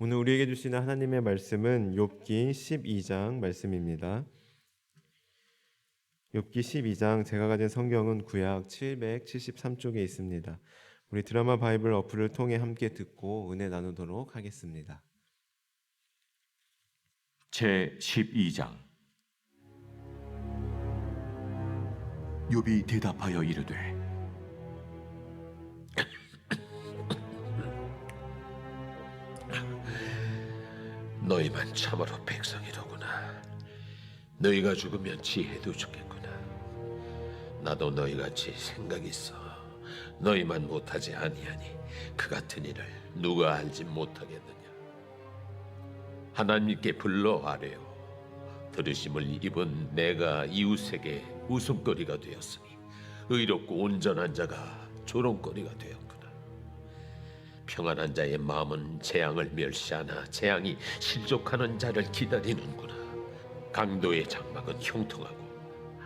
오늘 우리에게 주시는 하나님의 말씀은 욥기 12장 말씀입니다. 욥기 12장, 제가 가진 성경은 구약 773쪽에 있습니다. 우리 드라마 바이블 어플을 통해 함께 듣고 은혜 나누도록 하겠습니다. 제 12장. 욥이 대답하여 이르되 너희만 참으로 백성이로구나. 너희가 죽으면 지혜도 죽겠구나. 나도 너희같이 생각이 있어. 너희만 못하지 아니하니 그 같은 일을 누가 알지 못하겠느냐. 하나님께 불러 아뢰어 들으심을 입은 내가 이웃에게 웃음거리가 되었으니 의롭고 온전한 자가 조롱거리가 되었구나. 평안한 자의 마음은 재앙을 멸시하나 재앙이 실족하는 자를 기다리는구나. 강도의 장막은 형통하고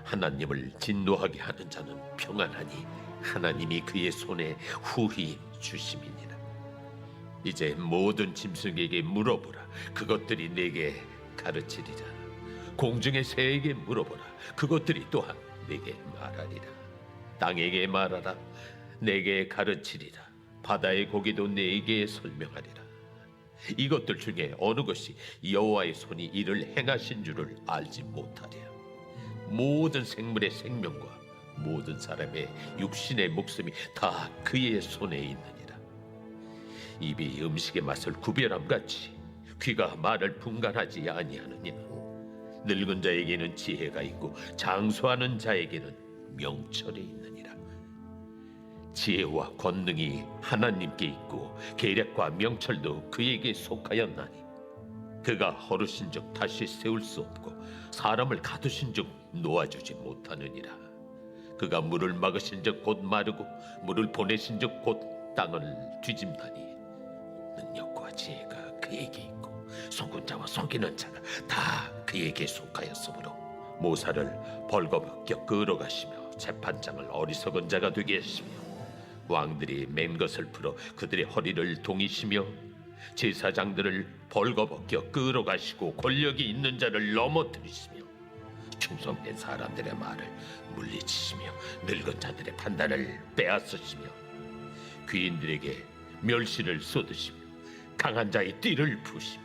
하나님을 진노하게 하는 자는 평안하니 하나님이 그의 손에 후히 주심이니라. 이제 모든 짐승에게 물어보라. 그것들이 내게 가르치리라. 공중의 새에게 물어보라. 그것들이 또한 내게 말하리라. 땅에게 말하라. 내게 가르치리라. 바다의 고기도 내게 설명하리라. 이것들 중에 어느 것이 여호와의 손이 이를 행하신 줄을 알지 못하랴. 모든 생물의 생명과 모든 사람의 육신의 목숨이 다 그의 손에 있느니라. 입이 음식의 맛을 구별함같이 귀가 말을 분간하지 아니하느니라. 늙은 자에게는 지혜가 있고 장수하는 자에게는 명철이 있느니라. 지혜와 권능이 하나님께 있고 계략과 명철도 그에게 속하였나니 그가 허르신즉 다시 세울 수 없고 사람을 가두신즉 놓아주지 못하느니라. 그가 물을 막으신즉 곧 마르고 물을 보내신즉 곧 땅을 뒤집다니 능력과 지혜가 그에게 있고 속은 자와 속이는 자가 다 그에게 속하였으므로 모사를 벌거벗겨 끌어가시며 재판장을 어리석은 자가 되게 하시며 왕들이 맨 것을 풀어 그들의 허리를 동이시며 제사장들을 벌거벗겨 끌어가시고 권력이 있는 자를 넘어뜨리시며 충성된 사람들의 말을 물리치시며 늙은 자들의 판단을 빼앗으시며 귀인들에게 멸시를 쏟으시며 강한 자의 띠를 푸시며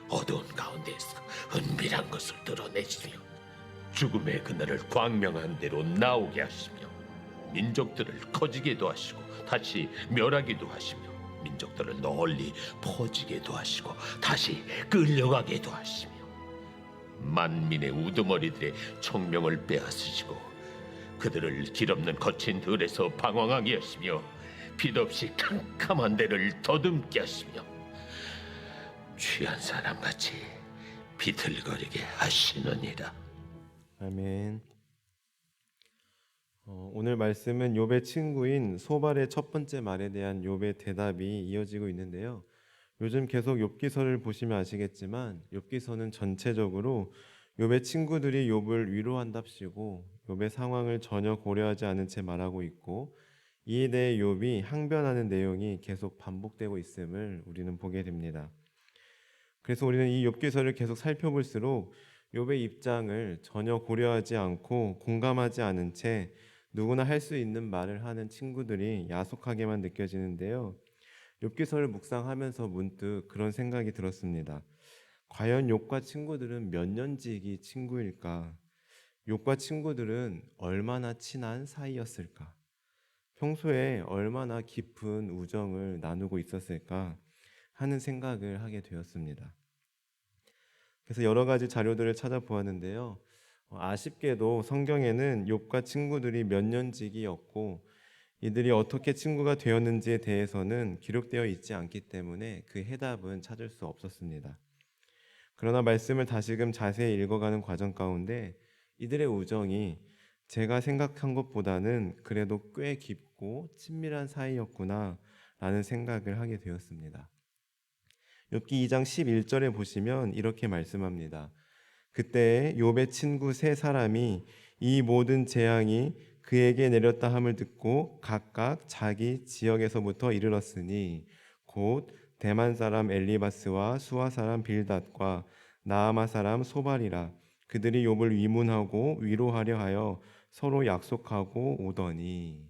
어두운 가운데에서 은밀한 것을 드러내시며 죽음의 그날을 광명한 대로 나오게 하시며 민족들을 커지게도 하시고 다시 멸하기도 하시며 민족들을 널리 퍼지게도 하시고 다시 끌려가게도 하시며 만민의 우두머리들의 총명을 빼앗으시고 그들을 길없는 거친 들에서 방황하게 하시며 빛없이 캄캄한 데를 더듬게 하시며 취한 사람같이 비틀거리게 하시느니라. 아멘. 오늘 말씀은 욥의 친구인 소발의 첫 번째 말에 대한 욥의 대답이 이어지고 있는데요. 요즘 계속 욥기서를 보시면 아시겠지만 욥기서는 전체적으로 욥의 친구들이 욥을 위로한답시고 욥의 상황을 전혀 고려하지 않은 채 말하고 있고, 이에 대해 욥이 항변하는 내용이 계속 반복되고 있음을 우리는 보게 됩니다. 그래서 우리는 이 욥기서를 계속 살펴볼수록 욥의 입장을 전혀 고려하지 않고 공감하지 않은 채 누구나 할 수 있는 말을 하는 친구들이 야속하게만 느껴지는데요. 욥기서를 묵상하면서 문득 그런 생각이 들었습니다. 과연 욥과 친구들은 몇 년지기 친구일까? 욥과 친구들은 얼마나 친한 사이였을까? 평소에 얼마나 깊은 우정을 나누고 있었을까 하는 생각을 하게 되었습니다. 그래서 여러 가지 자료들을 찾아보았는데요. 아쉽게도 성경에는 욥과 친구들이 몇 년지기였고 이들이 어떻게 친구가 되었는지에 대해서는 기록되어 있지 않기 때문에 그 해답은 찾을 수 없었습니다. 그러나 말씀을 다시금 자세히 읽어가는 과정 가운데 이들의 우정이 제가 생각한 것보다는 그래도 꽤 깊고 친밀한 사이였구나 라는 생각을 하게 되었습니다. 욥기 2장 11절에 보시면 이렇게 말씀합니다. 그때 욥의 친구 세 사람이 이 모든 재앙이 그에게 내렸다 함을 듣고 각각 자기 지역에서부터 이르렀으니 곧 대만 사람 엘리바스와 수아 사람 빌닷과 나아마 사람 소발이라. 그들이 욥을 위문하고 위로하려 하여 서로 약속하고 오더니.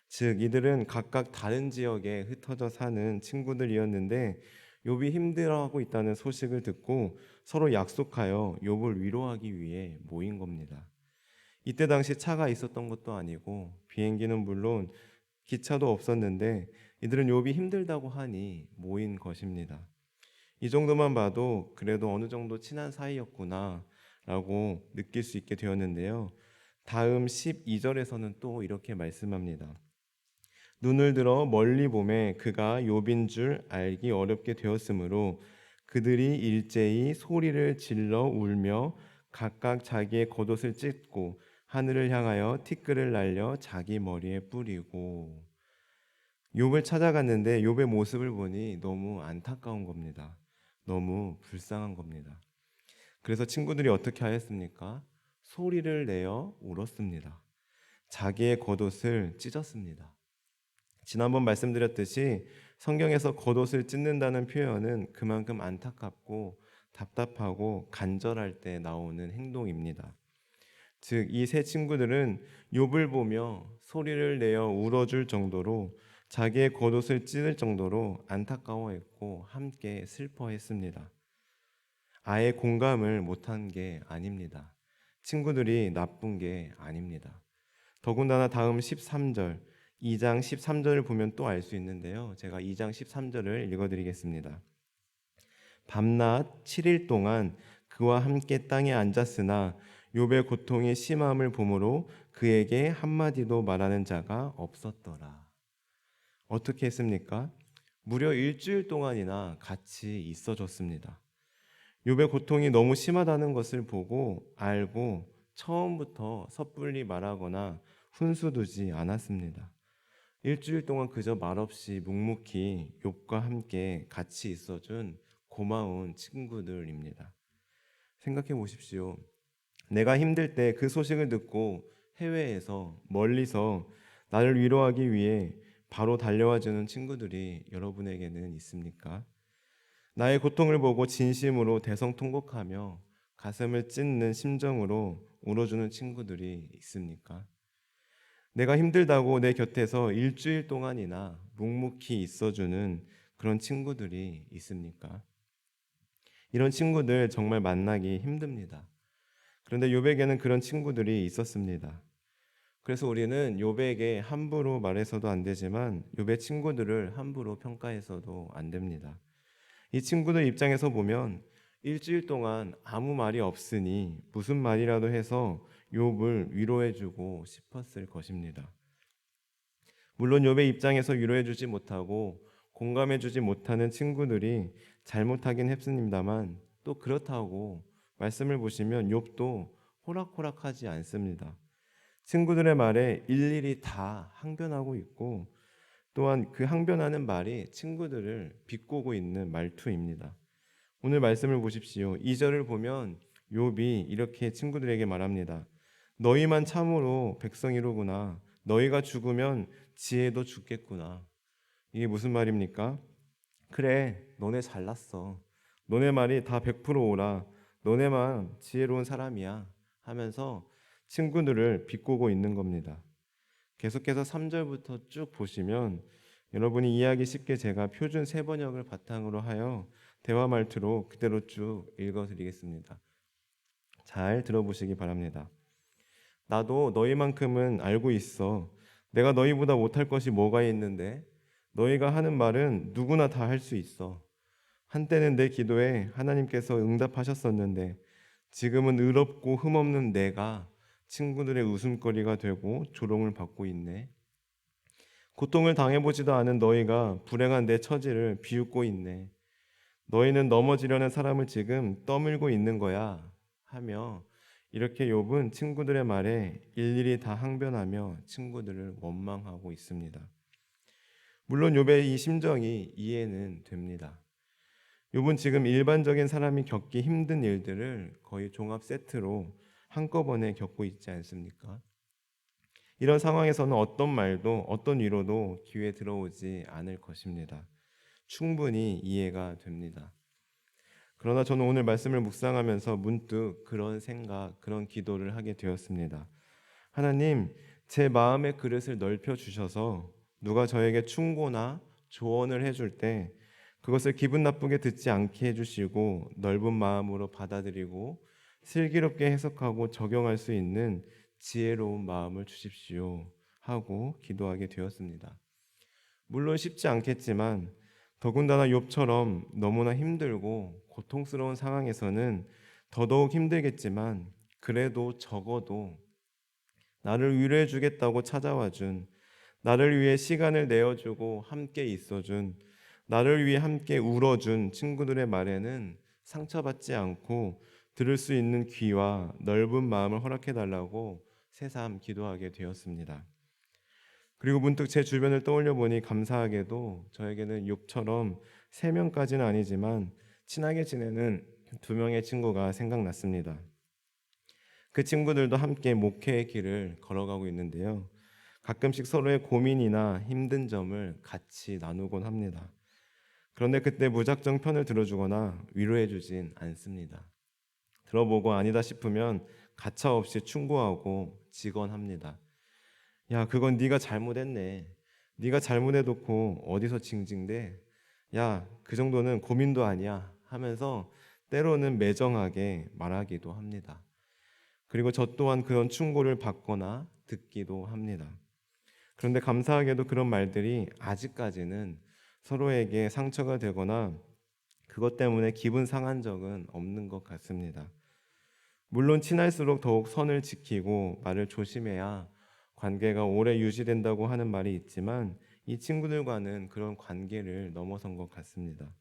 즉 이들은 각각 다른 지역에 흩어져 사는 친구들이었는데 욥이 힘들어하고 있다는 소식을 듣고 서로 약속하여 욥을 위로하기 위해 모인 겁니다. 이때 당시 차가 있었던 것도 아니고 비행기는 물론 기차도 없었는데 이들은 욥이 힘들다고 하니 모인 것입니다. 이 정도만 봐도 그래도 어느 정도 친한 사이였구나라고 느낄 수 있게 되었는데요. 다음 12절에서는 또 이렇게 말씀합니다. 눈을 들어 멀리 보매 그가 욥인 줄 알기 어렵게 되었으므로 그들이 일제히 소리를 질러 울며 각각 자기의 겉옷을 찢고 하늘을 향하여 티끌을 날려 자기 머리에 뿌리고. 욥을 찾아갔는데 욥의 모습을 보니 너무 안타까운 겁니다. 너무 불쌍한 겁니다. 그래서 친구들이 어떻게 하였습니까? 소리를 내어 울었습니다. 자기의 겉옷을 찢었습니다. 지난번 말씀드렸듯이 성경에서 겉옷을 찢는다는 표현은 그만큼 안타깝고 답답하고 간절할 때 나오는 행동입니다. 즉 이 세 친구들은 욥을 보며 소리를 내어 울어줄 정도로 자기의 겉옷을 찢을 정도로 안타까워했고 함께 슬퍼했습니다. 아예 공감을 못한 게 아닙니다. 친구들이 나쁜 게 아닙니다. 더군다나 다음 13절, 2장 13절을 보면 또 알 수 있는데요. 제가 2장 13절을 읽어드리겠습니다. 밤낮 7일 동안 그와 함께 땅에 앉았으나 욥의 고통이 심함을 보므로 그에게 한마디도 말하는 자가 없었더라. 어떻게 했습니까? 무려 일주일 동안이나 같이 있어줬습니다. 욥의 고통이 너무 심하다는 것을 보고 알고 처음부터 섣불리 말하거나 훈수두지 않았습니다. 일주일 동안 그저 말없이 묵묵히 욥과 함께 같이 있어준 고마운 친구들입니다. 생각해 보십시오. 내가 힘들 때 그 소식을 듣고 해외에서 멀리서 나를 위로하기 위해 바로 달려와 주는 친구들이 여러분에게는 있습니까? 나의 고통을 보고 진심으로 대성통곡하며 가슴을 찢는 심정으로 울어주는 친구들이 있습니까? 내가 힘들다고 내 곁에서 일주일 동안이나 묵묵히 있어주는 그런 친구들이 있습니까? 이런 친구들 정말 만나기 힘듭니다. 그런데 욥에게는 그런 친구들이 있었습니다. 그래서 우리는 욥에게 함부로 말해서도 안 되지만 욥의 친구들을 함부로 평가해서도 안 됩니다. 이 친구들 입장에서 보면 일주일 동안 아무 말이 없으니 무슨 말이라도 해서 욥을 위로해주고 싶었을 것입니다. 물론 욥의 입장에서 위로해주지 못하고 공감해주지 못하는 친구들이 잘못하긴 했습니다만 또 그렇다고 말씀을 보시면 욥도 호락호락하지 않습니다. 친구들의 말에 일일이 다 항변하고 있고 또한 그 항변하는 말이 친구들을 비꼬고 있는 말투입니다. 오늘 말씀을 보십시오. 2절을 보면 욥이 이렇게 친구들에게 말합니다. 너희만 참으로 백성이로구나. 너희가 죽으면 지혜도 죽겠구나. 이게 무슨 말입니까? 그래, 너네 잘났어. 너네 말이 다 100% 오라. 너네만 지혜로운 사람이야. 하면서 친구들을 비꼬고 있는 겁니다. 계속해서 3절부터 쭉 보시면 여러분이 이해하기 쉽게 제가 표준 세번역을 바탕으로 하여 대화 말투로 그대로 쭉 읽어드리겠습니다. 잘 들어보시기 바랍니다. 나도 너희만큼은 알고 있어. 내가 너희보다 못할 것이 뭐가 있는데 너희가 하는 말은 누구나 다 할 수 있어. 한때는 내 기도에 하나님께서 응답하셨었는데 지금은 의롭고 흠없는 내가 친구들의 웃음거리가 되고 조롱을 받고 있네. 고통을 당해보지도 않은 너희가 불행한 내 처지를 비웃고 있네. 너희는 넘어지려는 사람을 지금 떠밀고 있는 거야 하며 이렇게 욥은 친구들의 말에 일일이 다 항변하며 친구들을 원망하고 있습니다. 물론 욥의 이 심정이 이해는 됩니다. 욥은 지금 일반적인 사람이 겪기 힘든 일들을 거의 종합 세트로 한꺼번에 겪고 있지 않습니까? 이런 상황에서는 어떤 말도 어떤 위로도 귀에 들어오지 않을 것입니다. 충분히 이해가 됩니다. 그러나 저는 오늘 말씀을 묵상하면서 문득 그런 생각, 그런 기도를 하게 되었습니다. 하나님, 제 마음의 그릇을 넓혀 주셔서 누가 저에게 충고나 조언을 해줄 때 그것을 기분 나쁘게 듣지 않게 해주시고 넓은 마음으로 받아들이고 슬기롭게 해석하고 적용할 수 있는 지혜로운 마음을 주십시오 하고 기도하게 되었습니다. 물론 쉽지 않겠지만 더군다나 욥처럼 너무나 힘들고 고통스러운 상황에서는 더더욱 힘들겠지만 그래도 적어도 나를 위로해 주겠다고 찾아와 준, 나를 위해 시간을 내어주고 함께 있어준, 나를 위해 함께 울어준 친구들의 말에는 상처받지 않고 들을 수 있는 귀와 넓은 마음을 허락해 달라고 새삼 기도하게 되었습니다. 그리고 문득 제 주변을 떠올려 보니 감사하게도 저에게는 욥처럼 3명까지는 아니지만 친하게 지내는 2명의 친구가 생각났습니다. 그 친구들도 함께 목회의 길을 걸어가고 있는데요. 가끔씩 서로의 고민이나 힘든 점을 같이 나누곤 합니다. 그런데 그때 무작정 편을 들어주거나 위로해 주진 않습니다. 들어보고 아니다 싶으면 가차없이 충고하고 직언합니다. 야, 그건 네가 잘못했네. 네가 잘못해놓고 어디서 징징대? 야, 그 정도는 고민도 아니야 하면서 때로는 매정하게 말하기도 합니다. 그리고 저 또한 그런 충고를 받거나 듣기도 합니다. 그런데 감사하게도 그런 말들이 아직까지는 서로에게 상처가 되거나 그것 때문에 기분 상한 적은 없는 것 같습니다. 물론 친할수록 더욱 선을 지키고 말을 조심해야 관계가 오래 유지된다고 하는 말이 있지만 이 친구들과는 그런 관계를 넘어선 것 같습니다.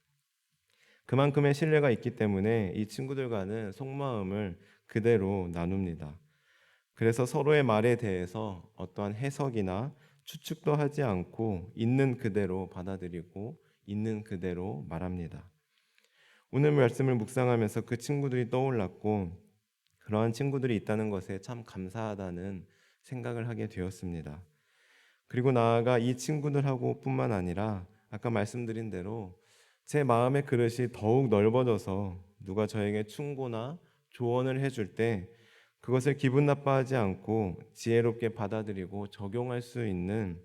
그만큼의 신뢰가 있기 때문에 이 친구들과는 속마음을 그대로 나눕니다. 그래서 서로의 말에 대해서 어떠한 해석이나 추측도 하지 않고 있는 그대로 받아들이고 있는 그대로 말합니다. 오늘 말씀을 묵상하면서 그 친구들이 떠올랐고 그러한 친구들이 있다는 것에 참 감사하다는 생각을 하게 되었습니다. 그리고 나아가 이 친구들하고 뿐만 아니라 아까 말씀드린 대로 제 마음의 그릇이 더욱 넓어져서 누가 저에게 충고나 조언을 해줄 때 그것을 기분 나빠하지 않고 지혜롭게 받아들이고 적용할 수 있는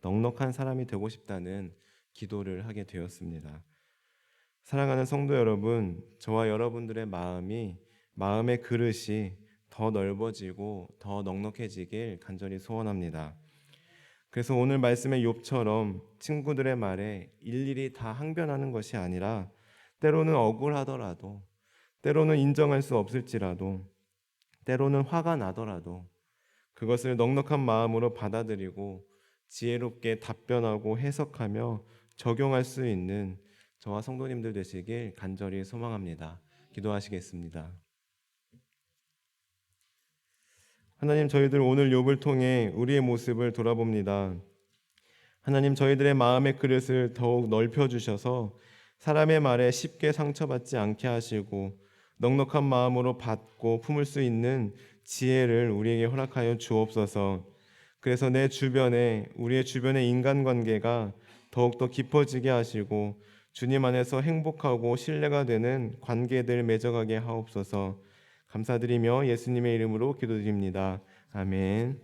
넉넉한 사람이 되고 싶다는 기도를 하게 되었습니다. 사랑하는 성도 여러분, 저와 여러분들의 마음의 그릇이 더 넓어지고 더 넉넉해지길 간절히 소원합니다. 그래서 오늘 말씀의 욥처럼 친구들의 말에 일일이 다 항변하는 것이 아니라 때로는 억울하더라도, 때로는 인정할 수 없을지라도, 때로는 화가 나더라도 그것을 넉넉한 마음으로 받아들이고 지혜롭게 답변하고 해석하며 적용할 수 있는 저와 성도님들 되시길 간절히 소망합니다. 기도하시겠습니다. 하나님, 저희들 오늘 욥을 통해 우리의 모습을 돌아봅니다. 하나님, 저희들의 마음의 그릇을 더욱 넓혀 주셔서 사람의 말에 쉽게 상처받지 않게 하시고 넉넉한 마음으로 받고 품을 수 있는 지혜를 우리에게 허락하여 주옵소서. 그래서 우리의 주변의 인간관계가 더욱더 깊어지게 하시고 주님 안에서 행복하고 신뢰가 되는 관계들 맺어가게 하옵소서. 감사드리며 예수님의 이름으로 기도드립니다. 아멘.